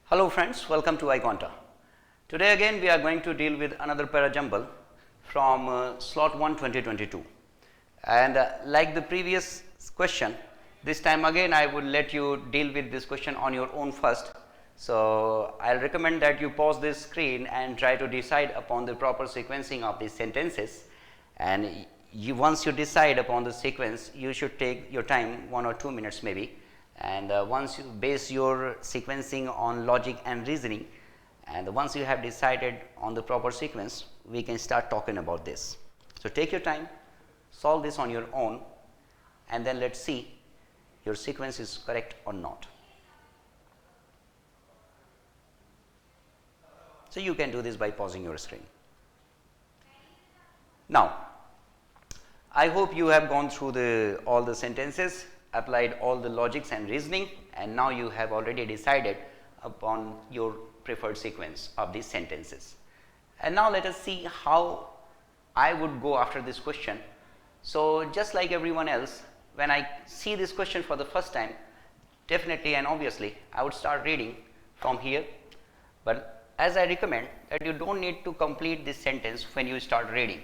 Hello friends, welcome to iQUANTA. Today again we are going to deal with another Parajumble from slot 1 2022, and like the previous question, this time again I would let you deal with this question on your own first. So I will recommend that you pause this screen and try to decide upon the proper sequencing of these sentences, and once you decide upon the sequence you should take your time 1 or 2 minutes maybe, and once you base your sequencing on logic and reasoning, and once you have decided on the proper sequence, we can start talking about this. So take your time, solve this on your own, and then let us see your sequence is correct or not. So you can do this by pausing your screen. Now I hope you have gone through all the sentences, applied all the logics and reasoning, and now you have already decided upon your preferred sequence of these sentences. And now let us see how I would go after this question. So just like everyone else, when I see this question for the first time, definitely and obviously I would start reading from here, but as I recommend that you don't need to complete this sentence when you start reading.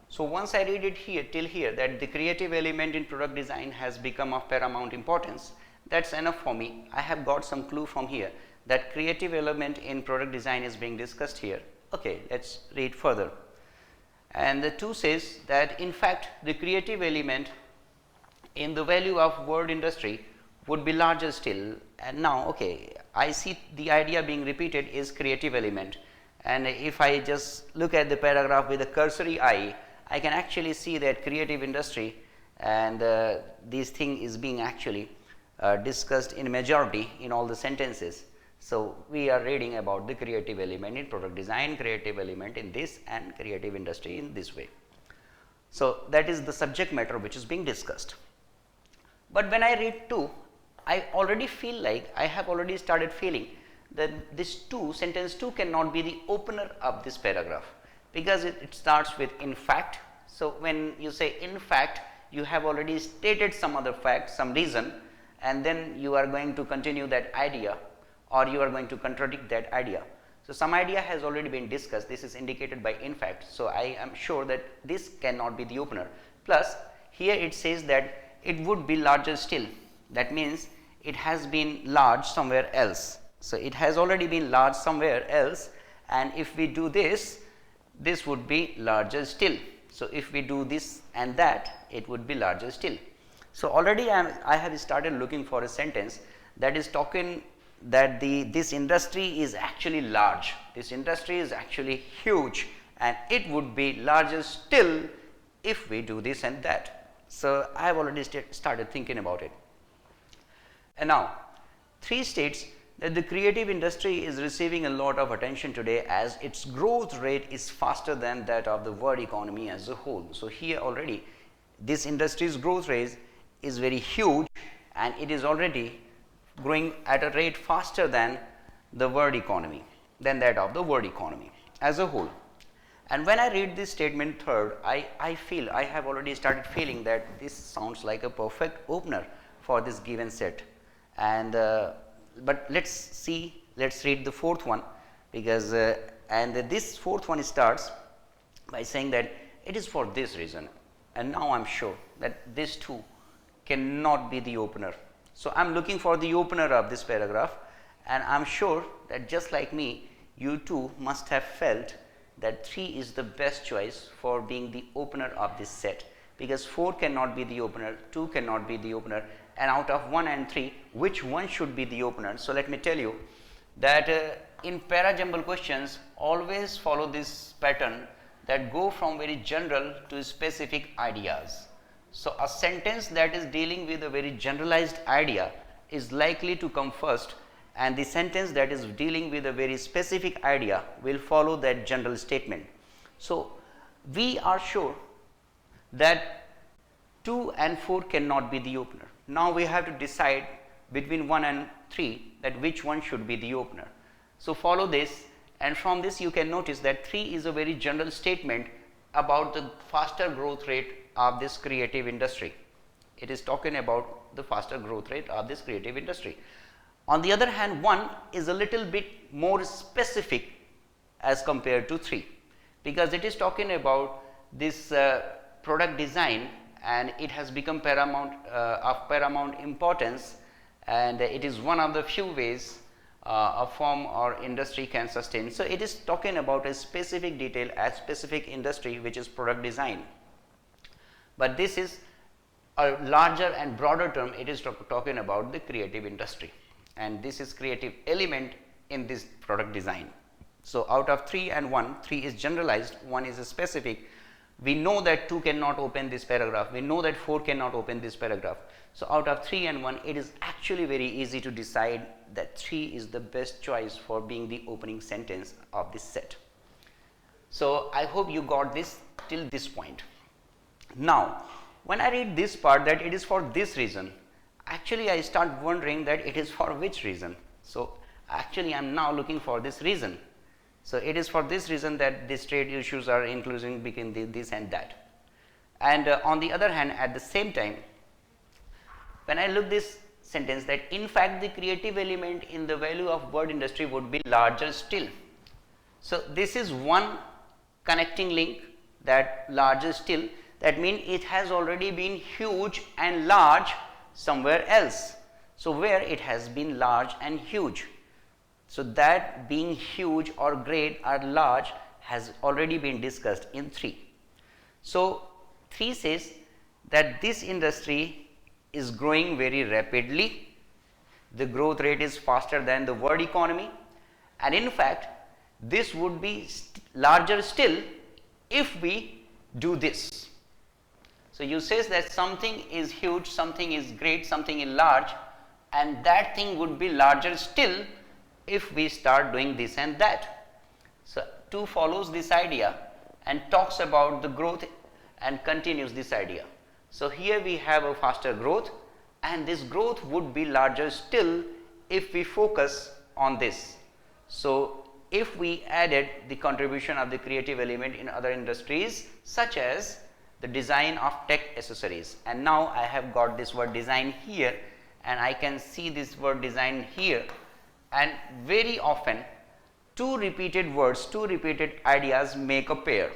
So once I read it here till here, that the creative element in product design has become of paramount importance, that's enough for me. I have got some clue from here that creative element in product design is being discussed here. Okay, let's read further. And the 2 says that in fact the creative element in the value of word industry would be larger still. And now okay, I see the idea being repeated is creative element, and if I just look at the paragraph with a cursory eye, I can actually see that creative industry and this thing is being actually discussed in majority in all the sentences. So we are reading about the creative element in product design, creative element in this, and creative industry in this way. So that is the subject matter which is being discussed. But when I read 2, I already feel like I have already started feeling that this sentence 2 cannot be the opener of this paragraph, because it starts with in fact. So when you say in fact, you have already stated some other fact, some reason, and then you are going to continue that idea, or you are going to contradict that idea. So some idea has already been discussed, this is indicated by in fact. So I am sure that this cannot be the opener. Plus here it says that it would be larger still, that means it has been large somewhere else. So it has already been large somewhere else, and if we do this, this would be larger still. So if we do this and that, it would be larger still. So already I have started looking for a sentence that is talking that this industry is actually large, this industry is actually huge, and it would be larger still if we do this and that. So I have already started thinking about it. And now 3 states that the creative industry is receiving a lot of attention today as its growth rate is faster than that of the world economy as a whole. So here already this industry's growth rate is very huge, and it is already growing at a rate faster than the world economy, than that of the world economy as a whole. And when I read this statement third, I feel, I have already started feeling that this sounds like a perfect opener for this given set. And but let's read the 4th one, because and this 4th one starts by saying that it is for this reason, and now I am sure that this too cannot be the opener. So I am looking for the opener of this paragraph, and I am sure that just like me, you too must have felt that 3 is the best choice for being the opener of this set, because 4 cannot be the opener, 2 cannot be the opener, and out of 1 and 3, which one should be the opener? So let me tell you that in Parajumble questions always follow this pattern that go from very general to specific ideas. So a sentence that is dealing with a very generalized idea is likely to come first, and the sentence that is dealing with a very specific idea will follow that general statement. So we are sure that 2 and 4 cannot be the opener. Now we have to decide between 1 and 3 that which one should be the opener. So follow this, and from this you can notice that 3 is a very general statement about the faster growth rate of this creative industry. It is talking about the faster growth rate of this creative industry. On the other hand, 1 is a little bit more specific as compared to 3, because it is talking about this product design, and it has become of paramount importance, and it is one of the few ways a firm or industry can sustain. So, it is talking about a specific detail, a specific industry, which is product design, but this is a larger and broader term. It is talking about the creative industry, and this is creative element in this product design. So, out of 3 and 1, 3 is generalized, 1 is specific. We know that 2 cannot open this paragraph, we know that 4 cannot open this paragraph. So, out of 3 and 1, it is actually very easy to decide that 3 is the best choice for being the opening sentence of this set. So, I hope you got this till this point. Now, when I read this part that it is for this reason, actually I start wondering that it is for which reason. So, actually I am now looking for this reason. So, it is for this reason that these trade issues are including between this and that. And on the other hand, at the same time, when I look this sentence, that in fact the creative element in the value of word industry would be larger still. So, this is one connecting link, that larger still, that means it has already been huge and large somewhere else. So, where it has been large and huge. So, that being huge or great or large has already been discussed in 3. So, 3 says that this industry is growing very rapidly, the growth rate is faster than the world economy, and in fact this would be larger still if we do this. So, you says that something is huge, something is great, something is large, and that thing would be larger still if we start doing this and that. So, 2 follows this idea and talks about the growth and continues this idea. So, here we have a faster growth, and this growth would be larger still if we focus on this. So, if we added the contribution of the creative element in other industries such as the design of tech accessories, and now I have got this word design here, and I can see this word design here, and very often 2 repeated words, 2 repeated ideas make a pair.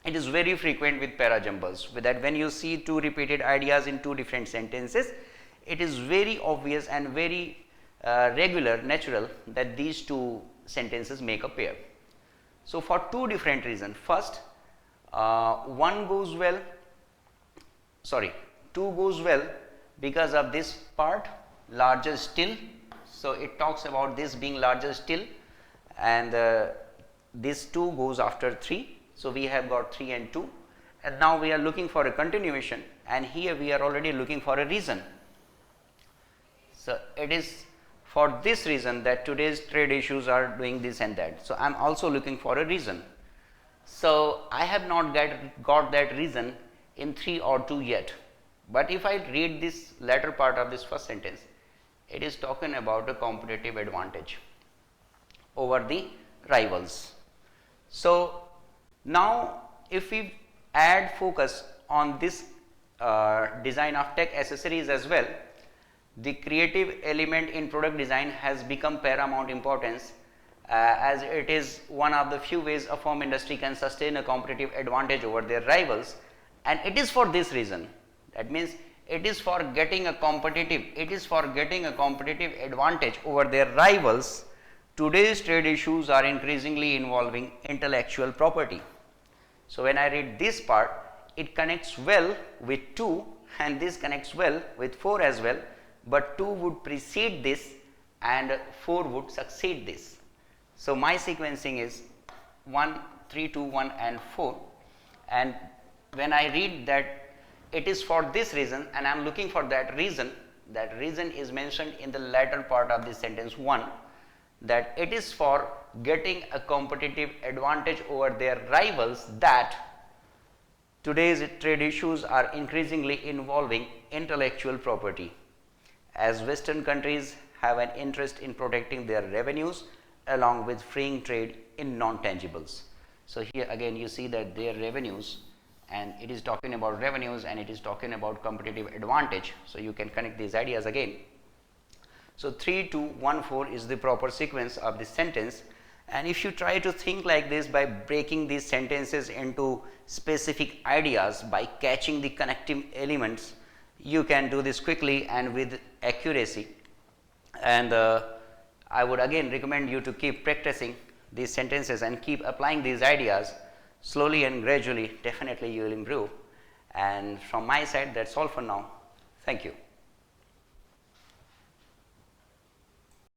It is very frequent with parajumbles, with that when you see 2 repeated ideas in 2 different sentences, it is very obvious and very regular, natural that these 2 sentences make a pair. So, for 2 different reasons. First, 2 goes well because of this part, larger still. So, it talks about this being larger still, and this 2 goes after 3. So, we have got 3 and 2, and now we are looking for a continuation, and here we are already looking for a reason. So, it is for this reason that today's trade issues are doing this and that. So, I am also looking for a reason. So, I have not got that reason in 3 or 2 yet, but if I read this latter part of this first sentence, it is talking about a competitive advantage over the rivals. So, now if we add focus on this design of tech accessories as well, the creative element in product design has become paramount importance, as it is one of the few ways a firm industry can sustain a competitive advantage over their rivals, and it is for this reason. That means it is for getting a competitive advantage over their rivals. Today's trade issues are increasingly involving intellectual property. So, when I read this part, it connects well with 2, and this connects well with 4 as well, but 2 would precede this and 4 would succeed this. So, my sequencing is 1, 3, 2, 1 and 4, and when I read that it is for this reason and I am looking for that reason is mentioned in the latter part of this sentence 1, that it is for getting a competitive advantage over their rivals, that today's trade issues are increasingly involving intellectual property, as Western countries have an interest in protecting their revenues along with freeing trade in non-tangibles. So, here again you see that their revenues, and it is talking about revenues and it is talking about competitive advantage. So, you can connect these ideas again. So 3214 is the proper sequence of this sentence, and if you try to think like this by breaking these sentences into specific ideas by catching the connecting elements, you can do this quickly and with accuracy. And I would again recommend you to keep practicing these sentences and keep applying these ideas slowly and gradually. Definitely you will improve. And from my side, that's all for now. Thank you.